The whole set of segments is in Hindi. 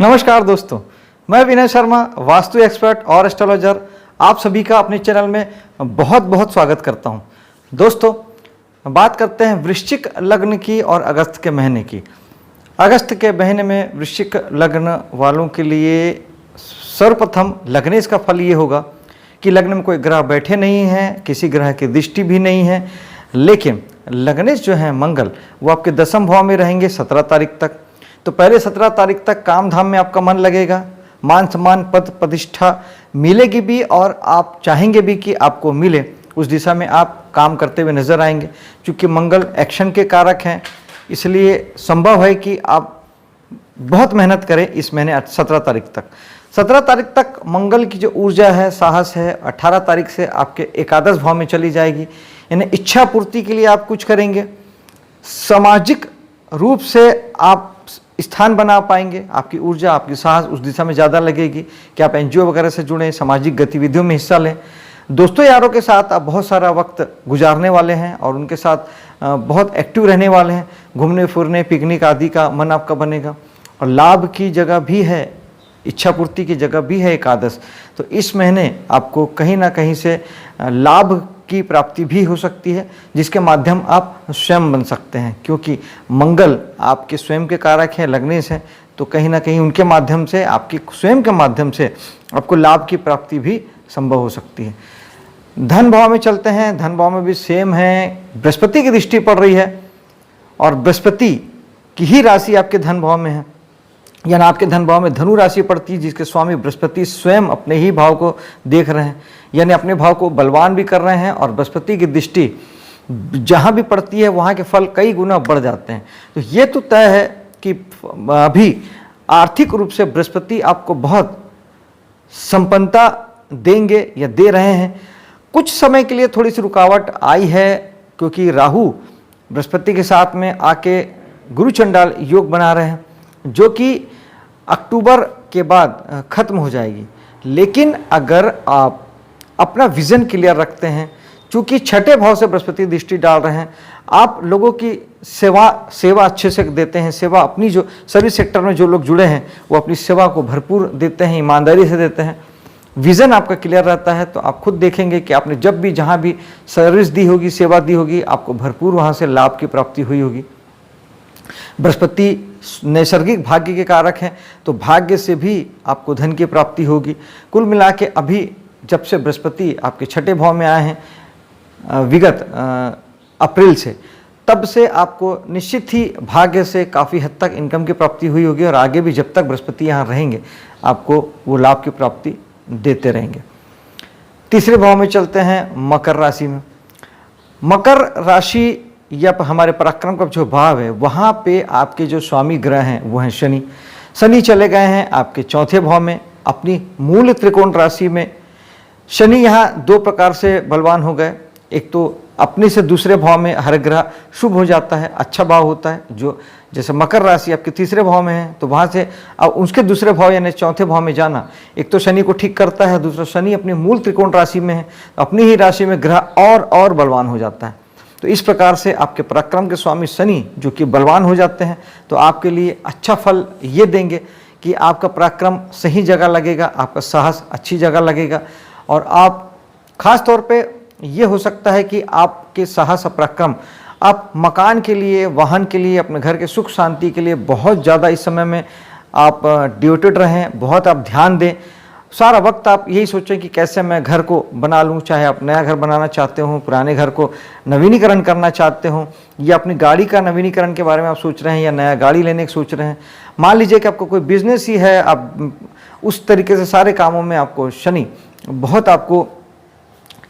नमस्कार दोस्तों, मैं विनय शर्मा, वास्तु एक्सपर्ट और एस्ट्रोलॉजर, आप सभी का अपने चैनल में बहुत बहुत स्वागत करता हूं। दोस्तों, बात करते हैं वृश्चिक लग्न की और अगस्त के महीने की। अगस्त के महीने में वृश्चिक लग्न वालों के लिए सर्वप्रथम लग्नेश का फल ये होगा कि लग्न में कोई ग्रह बैठे नहीं हैं, किसी ग्रह की दृष्टि भी नहीं है, लेकिन लग्नेश जो है मंगल, वो आपके 10वें भाव में रहेंगे 17 तारीख तक। तो पहले 17 तारीख तक काम धाम में आपका मन लगेगा, मान सम्मान पद प्रतिष्ठा मिलेगी भी और आप चाहेंगे भी कि आपको मिले, उस दिशा में आप काम करते हुए नजर आएंगे। क्योंकि मंगल एक्शन के कारक हैं, इसलिए संभव है कि आप बहुत मेहनत करें इस महीने 17 तारीख तक। 17 तारीख तक मंगल की जो ऊर्जा है, साहस है, 18 तारीख से आपके एकादश भाव में चली जाएगी। यानी इच्छा पूर्ति के लिए आप कुछ करेंगे, सामाजिक रूप से आप स्थान बना पाएंगे, आपकी ऊर्जा, आपकी साहस उस दिशा में ज़्यादा लगेगी कि आप एनजीओ वगैरह से जुड़ें, सामाजिक गतिविधियों में हिस्सा लें। दोस्तों यारों के साथ आप बहुत सारा वक्त गुजारने वाले हैं और उनके साथ बहुत एक्टिव रहने वाले हैं। घूमने फिरने, पिकनिक आदि का मन आपका बनेगा और लाभ की जगह भी है, इच्छा पूर्ति की जगह भी है एकादश। तो इस महीने आपको कहीं ना कहीं से लाभ की प्राप्ति भी हो सकती है, जिसके माध्यम आप स्वयं बन सकते हैं। क्योंकि मंगल आपके स्वयं के कारक हैं, लग्नेश हैं, तो कहीं ना कहीं उनके माध्यम से, आपके स्वयं के माध्यम से आपको लाभ की प्राप्ति भी संभव हो सकती है। धन भाव में चलते हैं। धन भाव में भी सेम है, बृहस्पति की दृष्टि पड़ रही है और बृहस्पति की ही राशि आपके धन भाव में है, यानी आपके धन भाव में धनु राशि पड़ती है, जिसके स्वामी बृहस्पति स्वयं अपने ही भाव को देख रहे हैं, यानी अपने भाव को बलवान भी कर रहे हैं। और बृहस्पति की दृष्टि जहाँ भी पड़ती है वहाँ के फल कई गुना बढ़ जाते हैं। तो ये तो तय है कि अभी आर्थिक रूप से बृहस्पति आपको बहुत संपन्नता देंगे या दे रहे हैं। कुछ समय के लिए थोड़ी सी रुकावट आई है, क्योंकि राहु बृहस्पति के साथ में आके गुरु चंडाल योग बना रहे हैं, जो कि अक्टूबर के बाद खत्म हो जाएगी। लेकिन अगर आप अपना विजन क्लियर रखते हैं, चूंकि छठे भाव से बृहस्पति दृष्टि डाल रहे हैं, आप लोगों की सेवा अच्छे से देते हैं। सेवा अपनी जो सर्विस सेक्टर में जो लोग जुड़े हैं वो अपनी सेवा को भरपूर देते हैं, ईमानदारी से देते हैं। विजन आपका क्लियर रहता है तो आप खुद देखेंगे कि आपने जब भी जहाँ भी सर्विस दी होगी, सेवा दी होगी, आपको भरपूर वहाँ से लाभ की प्राप्ति हुई होगी। बृहस्पति नैसर्गिक भाग्य के कारक हैं, तो भाग्य से भी आपको धन की प्राप्ति होगी। कुल मिला के अभी जब से बृहस्पति आपके छठे भाव में आए हैं विगत अप्रैल से, तब से आपको निश्चित ही भाग्य से काफ़ी हद तक इनकम की प्राप्ति हुई होगी और आगे भी जब तक बृहस्पति यहाँ रहेंगे आपको वो लाभ की प्राप्ति देते रहेंगे। तीसरे भाव में चलते हैं, मकर राशि में। मकर राशि या हमारे पराक्रम का जो भाव है, वहाँ पे आपके जो स्वामी ग्रह हैं वो हैं शनि। शनि चले गए हैं आपके चौथे भाव में, अपनी मूल त्रिकोण राशि में। शनि यहाँ दो प्रकार से बलवान हो गए। एक तो अपने से दूसरे भाव में हर ग्रह शुभ हो जाता है, अच्छा भाव होता है। जो जैसे मकर राशि आपके तीसरे भाव में है, तो वहाँ से अब उसके दूसरे भाव यानी चौथे भाव में जाना, एक तो शनि को ठीक करता है, दूसरा शनि अपनी मूल त्रिकोण राशि में है, अपनी ही राशि में ग्रह और बलवान हो जाता है। तो इस प्रकार से आपके पराक्रम के स्वामी शनि जो कि बलवान हो जाते हैं, तो आपके लिए अच्छा फल ये देंगे कि आपका पराक्रम सही जगह लगेगा, आपका साहस अच्छी जगह लगेगा और आप खास तौर पे ये हो सकता है कि आपके साहस और पराक्रम आप मकान के लिए, वाहन के लिए, अपने घर के सुख शांति के लिए बहुत ज़्यादा इस समय में आप डिवोटेड रहें, बहुत आप ध्यान दें। सारा वक्त आप यही सोचें कि कैसे मैं घर को बना लूं, चाहे आप नया घर बनाना चाहते हो, पुराने घर को नवीनीकरण करना चाहते हो, या अपनी गाड़ी का नवीनीकरण के बारे में आप सोच रहे हैं या नया गाड़ी लेने की सोच रहे हैं। मान लीजिए कि आपको कोई बिजनेस ही है, आप उस तरीके से सारे कामों में आपको शनि बहुत आपको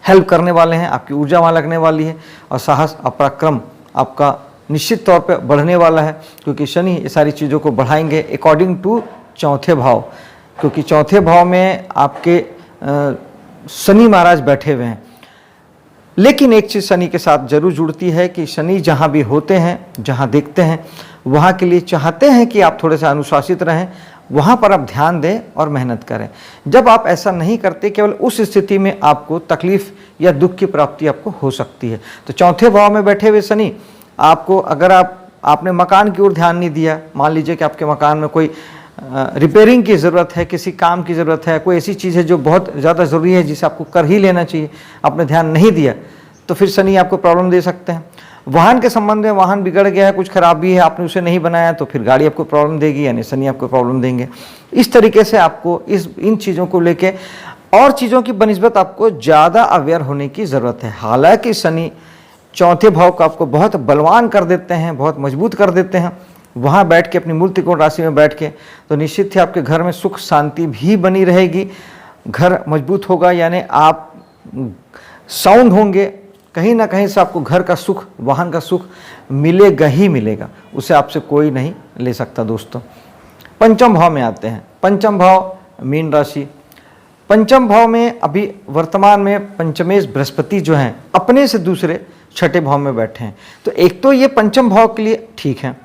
हेल्प करने वाले हैं, आपकी ऊर्जा वहाँ लगने वाली है और साहस और पराक्रम आपका निश्चित तौर पर बढ़ने वाला है, क्योंकि शनि ये सारी चीज़ों को बढ़ाएंगे अकॉर्डिंग टू चौथे भाव। क्योंकि चौथे भाव में आपके शनि महाराज बैठे हुए हैं। लेकिन एक चीज़ शनि के साथ जरूर जुड़ती है कि शनि जहाँ भी होते हैं, जहाँ देखते हैं, वहाँ के लिए चाहते हैं कि आप थोड़े से अनुशासित रहें, वहाँ पर आप ध्यान दें और मेहनत करें। जब आप ऐसा नहीं करते, केवल उस स्थिति में आपको तकलीफ या दुख की प्राप्ति आपको हो सकती है। तो चौथे भाव में बैठे हुए शनि आपको, अगर आपने मकान की ओर ध्यान नहीं दिया, मान लीजिए कि आपके मकान में कोई रिपेयरिंग की ज़रूरत है, किसी काम की ज़रूरत है, कोई ऐसी चीज़ है जो बहुत ज़्यादा ज़रूरी है जिसे आपको कर ही लेना चाहिए, आपने ध्यान नहीं दिया, तो फिर शनि आपको प्रॉब्लम दे सकते हैं। वाहन के संबंध में वाहन बिगड़ गया है, कुछ खराबी है, आपने उसे नहीं बनाया, तो फिर गाड़ी आपको प्रॉब्लम देगी, यानी शनि आपको प्रॉब्लम देंगे। इस तरीके से आपको इन चीज़ों को लेके और चीज़ों की बनिस्बत आपको ज़्यादा अवेयर होने की ज़रूरत है। हालांकि शनि चौथे भाव को आपको बहुत बलवान कर देते हैं, बहुत मजबूत कर देते हैं, वहाँ बैठ के अपनी मूल त्रिकोण राशि में बैठ के, तो निश्चित ही आपके घर में सुख शांति भी बनी रहेगी, घर मजबूत होगा, यानी आप साउंड होंगे, कहीं ना कहीं से आपको घर का सुख, वाहन का सुख मिलेगा ही मिलेगा, उसे आपसे कोई नहीं ले सकता। दोस्तों, पंचम भाव में आते हैं। पंचम भाव मीन राशि। पंचम भाव में अभी वर्तमान में पंचमेश बृहस्पति जो हैं अपने से दूसरे छठे भाव में बैठे हैं, तो एक तो ये पंचम भाव के लिए ठीक है,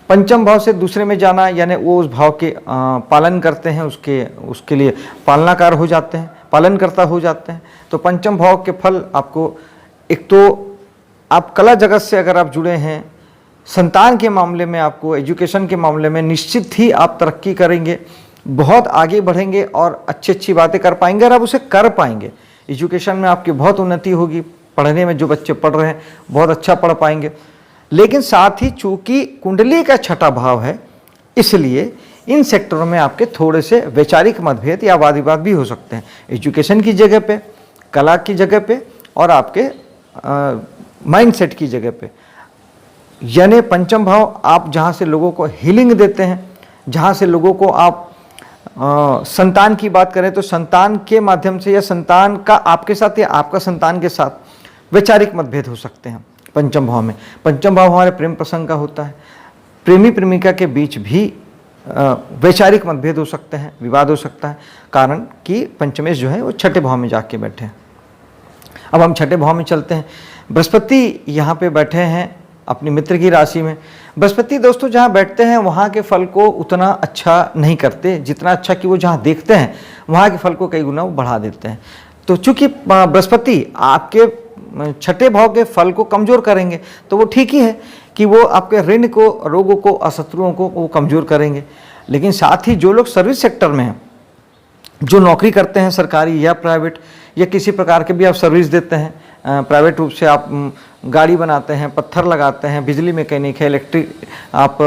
पंचम भाव से दूसरे में जाना यानी वो उस भाव के पालन करते हैं, उसके लिए पालनाकार हो जाते हैं, पालनकर्ता हो जाते हैं। तो पंचम भाव के फल आपको, एक तो आप कला जगत से अगर आप जुड़े हैं, संतान के मामले में, आपको एजुकेशन के मामले में निश्चित ही आप तरक्की करेंगे, बहुत आगे बढ़ेंगे और अच्छी अच्छी बातें कर पाएंगे, और आप उसे कर पाएंगे। एजुकेशन में आपकी बहुत उन्नति होगी, पढ़ने में जो बच्चे पढ़ रहे हैं बहुत अच्छा पढ़ पाएंगे। लेकिन साथ ही चूंकि कुंडली का छठा भाव है, इसलिए इन सेक्टरों में आपके थोड़े से वैचारिक मतभेद या वाद विवाद भी हो सकते हैं, एजुकेशन की जगह पे, कला की जगह पे, और आपके माइंडसेट की जगह पे। यानी पंचम भाव आप जहाँ से लोगों को हीलिंग देते हैं, जहाँ से लोगों को आप संतान की बात करें तो संतान के माध्यम से, या संतान का आपके साथ या आपका संतान के साथ वैचारिक मतभेद हो सकते हैं पंचम भाव में। पंचम भाव हमारे प्रेम प्रसंग का होता है, प्रेमी प्रेमिका के बीच भी वैचारिक मतभेद हो सकते हैं, विवाद हो सकता है, कारण कि पंचमेश जो है वो छठे भाव में जाके बैठे हैं। अब हम छठे भाव में चलते हैं। बृहस्पति यहाँ पे बैठे हैं अपनी मित्र की राशि में। बृहस्पति दोस्तों जहाँ बैठते हैं वहाँ के फल को उतना अच्छा नहीं करते, जितना अच्छा कि वो जहाँ देखते हैं वहाँ के फल को कई गुना वो बढ़ा देते हैं। तो चूंकि बृहस्पति आपके छठे भाव के फल को कमजोर करेंगे, तो वो ठीक ही है कि वो आपके ऋण को, रोगों को, अशत्रुओं को वो कमजोर करेंगे। लेकिन साथ ही जो लोग सर्विस सेक्टर में हैं, जो नौकरी करते हैं सरकारी या प्राइवेट, या किसी प्रकार के भी आप सर्विस देते हैं, प्राइवेट रूप से आप गाड़ी बनाते हैं, पत्थर लगाते हैं, बिजली मैकेनिक है, इलेक्ट्रिक, आप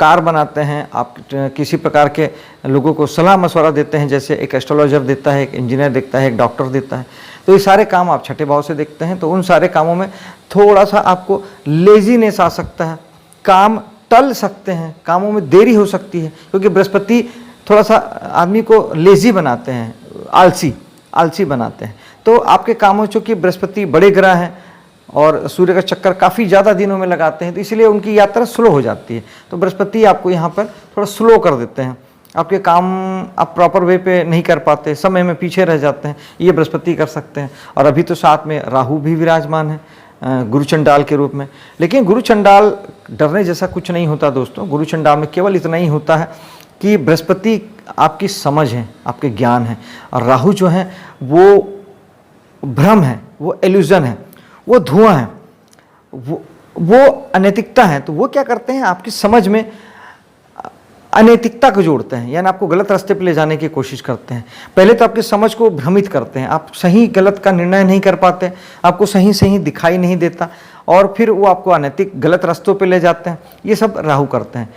कार बनाते हैं, आप किसी प्रकार के लोगों को सलाह मशवरा देते हैं, जैसे एक एस्ट्रोलॉजर देता है, एक इंजीनियर देखता है, एक डॉक्टर देता है, तो ये सारे काम आप छठे भाव से देखते हैं। तो उन सारे कामों में थोड़ा सा आपको लेजीनेस आ सकता है, काम टल सकते हैं, कामों में देरी हो सकती है, क्योंकि बृहस्पति थोड़ा सा आदमी को लेजी बनाते हैं, आलसी बनाते हैं। तो आपके कामों, चूँकि बृहस्पति बड़े ग्रह हैं और सूर्य का चक्कर काफ़ी ज़्यादा दिनों में लगाते हैं, तो इसलिए उनकी यात्रा स्लो हो जाती है। तो बृहस्पति आपको यहाँ पर थोड़ा स्लो कर देते हैं, आपके काम आप प्रॉपर वे पे नहीं कर पाते, समय में पीछे रह जाते हैं, ये बृहस्पति कर सकते हैं। और अभी तो साथ में राहु भी विराजमान है गुरु चंडाल के रूप में। लेकिन गुरु चंडाल डरने जैसा कुछ नहीं होता दोस्तों। गुरु चंडाल में केवल इतना ही होता है कि बृहस्पति आपकी समझ है, आपके ज्ञान है, और राहु जो है वो भ्रम है, वो इल्यूजन है, वो धुआं है, वो अनैतिकता है। तो वो क्या करते हैं, आपकी समझ में अनैतिकता को जोड़ते हैं, यानी आपको गलत रास्ते पे ले जाने की कोशिश करते हैं। पहले तो आपकी समझ को भ्रमित करते हैं, आप सही गलत का निर्णय नहीं कर पाते, आपको सही दिखाई नहीं देता, और फिर वो आपको अनैतिक गलत रास्तों पे ले जाते हैं। ये सब राहु करते हैं,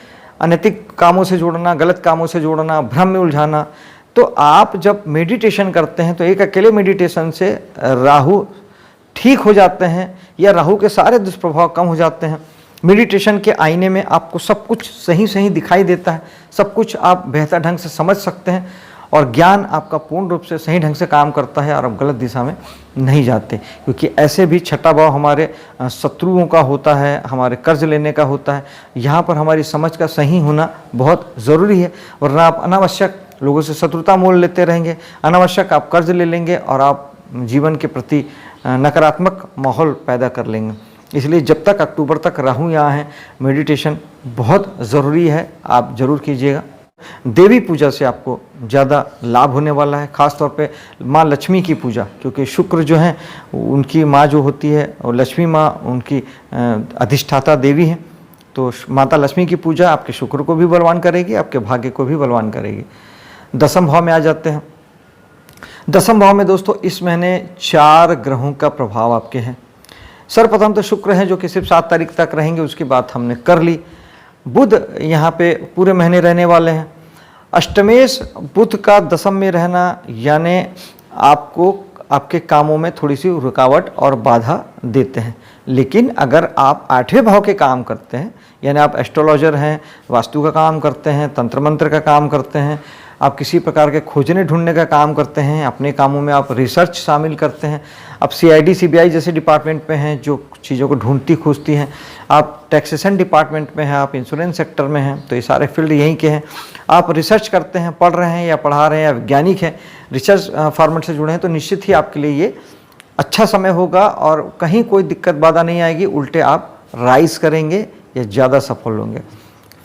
अनैतिक कामों से जोड़ना, गलत कामों से जोड़ना, भ्रम में उलझाना। तो आप जब मेडिटेशन करते हैं तो एक अकेले मेडिटेशन से राहु ठीक हो जाते हैं, या राहु के सारे दुष्प्रभाव कम हो जाते हैं। मेडिटेशन के आईने में आपको सब कुछ सही दिखाई देता है, सब कुछ आप बेहतर ढंग से समझ सकते हैं, और ज्ञान आपका पूर्ण रूप से सही ढंग से काम करता है, और आप गलत दिशा में नहीं जाते। क्योंकि ऐसे भी छठा भाव हमारे शत्रुओं का होता है, हमारे कर्ज लेने का होता है। यहाँ पर हमारी समझ का सही होना बहुत ज़रूरी है, वरना आप अनावश्यक लोगों से शत्रुता मोल लेते रहेंगे, अनावश्यक आप कर्ज ले लेंगे, और आप जीवन के प्रति नकारात्मक माहौल पैदा कर लेंगे। इसलिए जब तक अक्टूबर तक राहु यहाँ है, मेडिटेशन बहुत ज़रूरी है, आप ज़रूर कीजिएगा। देवी पूजा से आपको ज़्यादा लाभ होने वाला है, ख़ास तौर पे माँ लक्ष्मी की पूजा, क्योंकि शुक्र जो है उनकी माँ जो होती है, और लक्ष्मी माँ उनकी अधिष्ठाता देवी है। तो माता लक्ष्मी की पूजा आपके शुक्र को भी बलवान करेगी, आपके भाग्य को भी बलवान करेगी। दसम भाव में आ जाते हैं। दसम भाव में दोस्तों इस महीने 4 ग्रहों का प्रभाव आपके हैं। सर्वप्रथम तो शुक्र हैं जो कि सिर्फ 7 तारीख तक रहेंगे, उसकी बात हमने कर ली। बुध यहाँ पे पूरे महीने रहने वाले हैं। अष्टमेश बुध का दसम में रहना यानी आपको आपके कामों में थोड़ी सी रुकावट और बाधा देते हैं। लेकिन अगर आप 8वें भाव के काम करते हैं, यानी आप एस्ट्रोलॉजर हैं, वास्तु का काम करते हैं, तंत्र मंत्र का काम करते हैं, आप किसी प्रकार के खोजने ढूंढने का काम करते हैं, अपने कामों में आप रिसर्च शामिल करते हैं, आप CID CBI जैसे डिपार्टमेंट में हैं जो चीज़ों को ढूंढती खोजती हैं, आप टैक्सेशन डिपार्टमेंट में हैं, आप इंश्योरेंस सेक्टर में हैं, तो ये सारे फील्ड यहीं के हैं। आप रिसर्च करते हैं, पढ़ रहे हैं या पढ़ा रहे हैं, या वैज्ञानिक हैं, रिसर्च फॉर्मेट से जुड़े हैं, तो निश्चित ही आपके लिए ये अच्छा समय होगा और कहीं कोई दिक्कत बाधा नहीं आएगी, उल्टे आप राइज करेंगे या ज़्यादा सफल होंगे।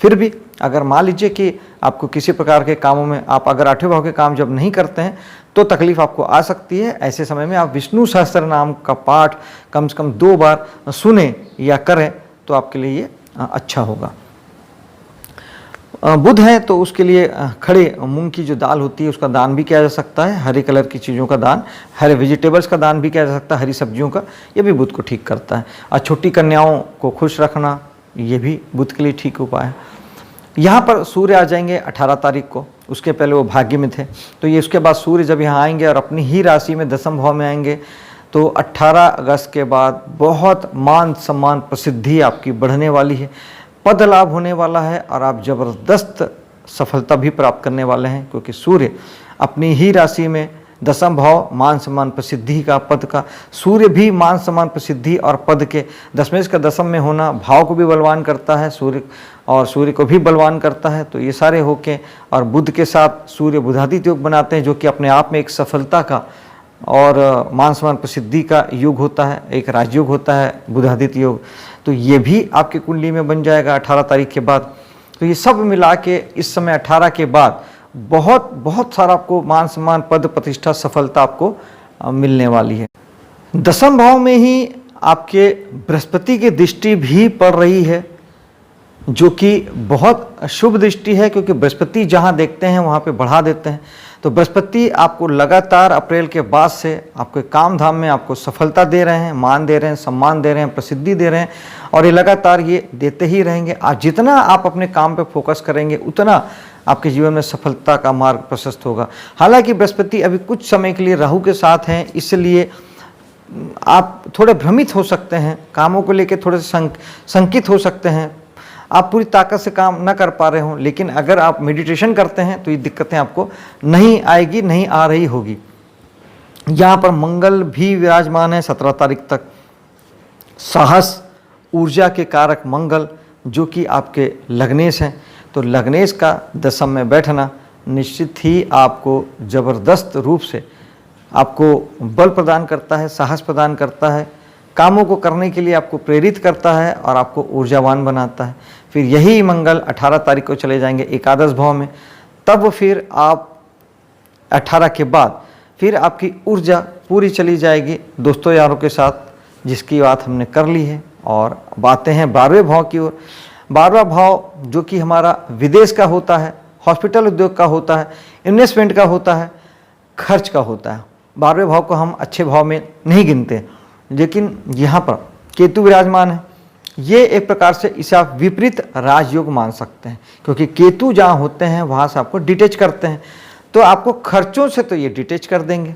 फिर भी अगर मान लीजिए कि आपको किसी प्रकार के कामों में आप अगर 8वें भाव के काम जब नहीं करते हैं तो तकलीफ आपको आ सकती है। ऐसे समय में आप विष्णु सहस्त्र नाम का पाठ कम से कम 2 बार सुने या करें तो आपके लिए ये अच्छा होगा। बुध है तो उसके लिए खड़े मूंग की जो दाल होती है उसका दान भी किया जा सकता है, हरे कलर की चीज़ों का दान, हरे वेजिटेबल्स का दान भी किया जा सकता है, हरी सब्जियों का, ये भी बुध को ठीक करता है। और छोटी कन्याओं को खुश रखना ये भी बुध के लिए ठीक उपाय है। यहाँ पर सूर्य आ जाएंगे 18 तारीख को, उसके पहले वो भाग्य में थे, तो ये उसके बाद सूर्य जब यहाँ आएंगे और अपनी ही राशि में दसम भाव में आएंगे तो 18 अगस्त के बाद बहुत मान सम्मान प्रसिद्धि आपकी बढ़ने वाली है, पद लाभ होने वाला है और आप ज़बरदस्त सफलता भी प्राप्त करने वाले हैं, क्योंकि सूर्य अपनी ही राशि में दसम भाव मान सम्मान प्रसिद्धि का, पद का, सूर्य भी मान सम्मान प्रसिद्धि और पद के, दशमेश का दसम में होना भाव को भी बलवान करता है सूर्य, और सूर्य को भी बलवान करता है। तो ये सारे होके और बुध के साथ सूर्य बुधादित्य योग बनाते हैं जो कि अपने आप में एक सफलता का और मान सम्मान प्रसिद्धि का योग होता है, एक राजयोग होता है बुधादित्य योग। तो ये भी आपकी कुंडली में बन जाएगा 18 तारीख के बाद। तो ये सब मिला के इस समय 18 के बाद बहुत बहुत सारा आपको मान सम्मान पद प्रतिष्ठा सफलता आपको मिलने वाली है। दसम भाव में ही आपके बृहस्पति की दृष्टि भी पड़ रही है जो कि बहुत शुभ दृष्टि है, क्योंकि बृहस्पति जहाँ देखते हैं वहाँ पे बढ़ा देते हैं। तो बृहस्पति आपको लगातार अप्रैल के बाद से आपके काम धाम में आपको सफलता दे रहे हैं, मान दे रहे हैं, सम्मान दे रहे हैं, प्रसिद्धि दे रहे हैं और ये लगातार ये देते ही रहेंगे। आज जितना आप अपने काम पे फोकस करेंगे उतना आपके जीवन में सफलता का मार्ग प्रशस्त होगा। हालांकि बृहस्पति अभी कुछ समय के लिए राहु के साथ हैं, इसलिए आप थोड़े भ्रमित हो सकते हैं, कामों को लेकर थोड़े संकित हो सकते हैं, आप पूरी ताकत से काम न कर पा रहे हो। लेकिन अगर आप मेडिटेशन करते हैं तो ये दिक्कतें आपको नहीं आएगी, नहीं आ रही होगी। यहाँ पर मंगल भी विराजमान है 17 तारीख तक। साहस ऊर्जा के कारक मंगल जो कि आपके लग्नेश हैं, तो लग्नेश का दशम में बैठना निश्चित ही आपको ज़बरदस्त रूप से आपको बल प्रदान करता है, साहस प्रदान करता है, कामों को करने के लिए आपको प्रेरित करता है और आपको ऊर्जावान बनाता है। फिर यही मंगल 18 तारीख को चले जाएंगे एकादश भाव में, तब फिर आप 18 के बाद फिर आपकी ऊर्जा पूरी चली जाएगी दोस्तों यारों के साथ, जिसकी बात हमने कर ली है। और बातें हैं 12वें भाव की ओर। 12वां भाव जो कि हमारा विदेश का होता है, हॉस्पिटल उद्योग का होता है, इन्वेस्टमेंट का होता है, खर्च का होता है। 12वें भाव को हम अच्छे भाव में नहीं गिनते, लेकिन यहाँ पर केतु विराजमान है। ये एक प्रकार से इसे आप विपरीत राजयोग मान सकते हैं, क्योंकि केतु जहाँ होते हैं वहाँ से आपको डिटेच करते हैं। तो आपको खर्चों से तो ये डिटेच कर देंगे।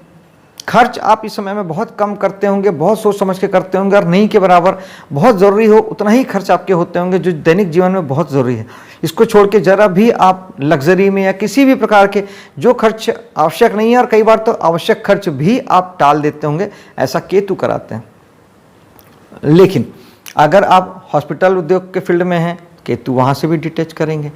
खर्च आप इस समय में बहुत कम करते होंगे, बहुत सोच समझ के करते होंगे और नहीं के बराबर बहुत ज़रूरी हो उतना ही खर्च आपके होते होंगे जो दैनिक जीवन में बहुत ज़रूरी है। इसको छोड़ के ज़रा भी आप लग्जरी में या किसी भी प्रकार के जो खर्च आवश्यक नहीं है, और कई बार तो आवश्यक खर्च भी आप टाल देते होंगे, ऐसा केतु कराते हैं। लेकिन अगर आप हॉस्पिटल उद्योग के फील्ड में हैं, केतु वहाँ से भी डिटेच करेंगे।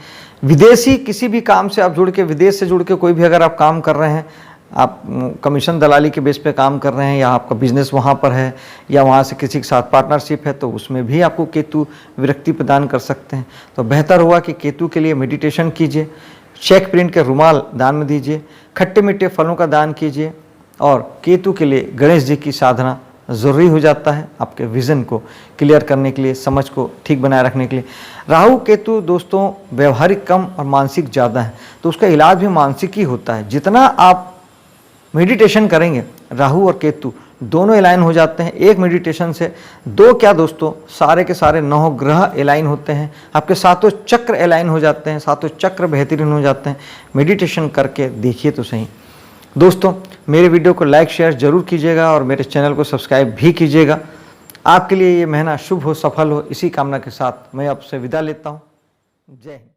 विदेशी किसी भी काम से आप जुड़ के, विदेश से जुड़ के कोई भी अगर आप काम कर रहे हैं, आप कमीशन दलाली के बेस पे काम कर रहे हैं, या आपका बिजनेस वहाँ पर है, या वहाँ से किसी के साथ पार्टनरशिप है, तो उसमें भी आपको केतु विरक्ति प्रदान कर सकते हैं। तो बेहतर हुआ कि केतु के लिए मेडिटेशन कीजिए, चेक प्रिंट के रुमाल दान में दीजिए, खट्टे मीठे फलों का दान कीजिए, और केतु के लिए गणेश जी की साधना ज़रूरी हो जाता है आपके विज़न को क्लियर करने के लिए, समझ को ठीक बनाए रखने के लिए। राहु केतु दोस्तों व्यवहारिक कम और मानसिक ज़्यादा है, तो उसका इलाज भी मानसिक ही होता है। जितना आप मेडिटेशन करेंगे, राहु और केतु दोनों अलाइन हो जाते हैं। एक मेडिटेशन से दो क्या दोस्तों, सारे के सारे 9 ग्रह अलाइन होते हैं, आपके सातों चक्र अलाइन हो जाते हैं, सातों चक्र बेहतरीन हो जाते हैं। मेडिटेशन करके देखिए तो सही। दोस्तों मेरे वीडियो को लाइक शेयर जरूर कीजिएगा और मेरे चैनल को सब्सक्राइब भी कीजिएगा। आपके लिए ये महीना शुभ हो, सफल हो, इसी कामना के साथ मैं आपसे विदा लेता हूँ। जय हिंद।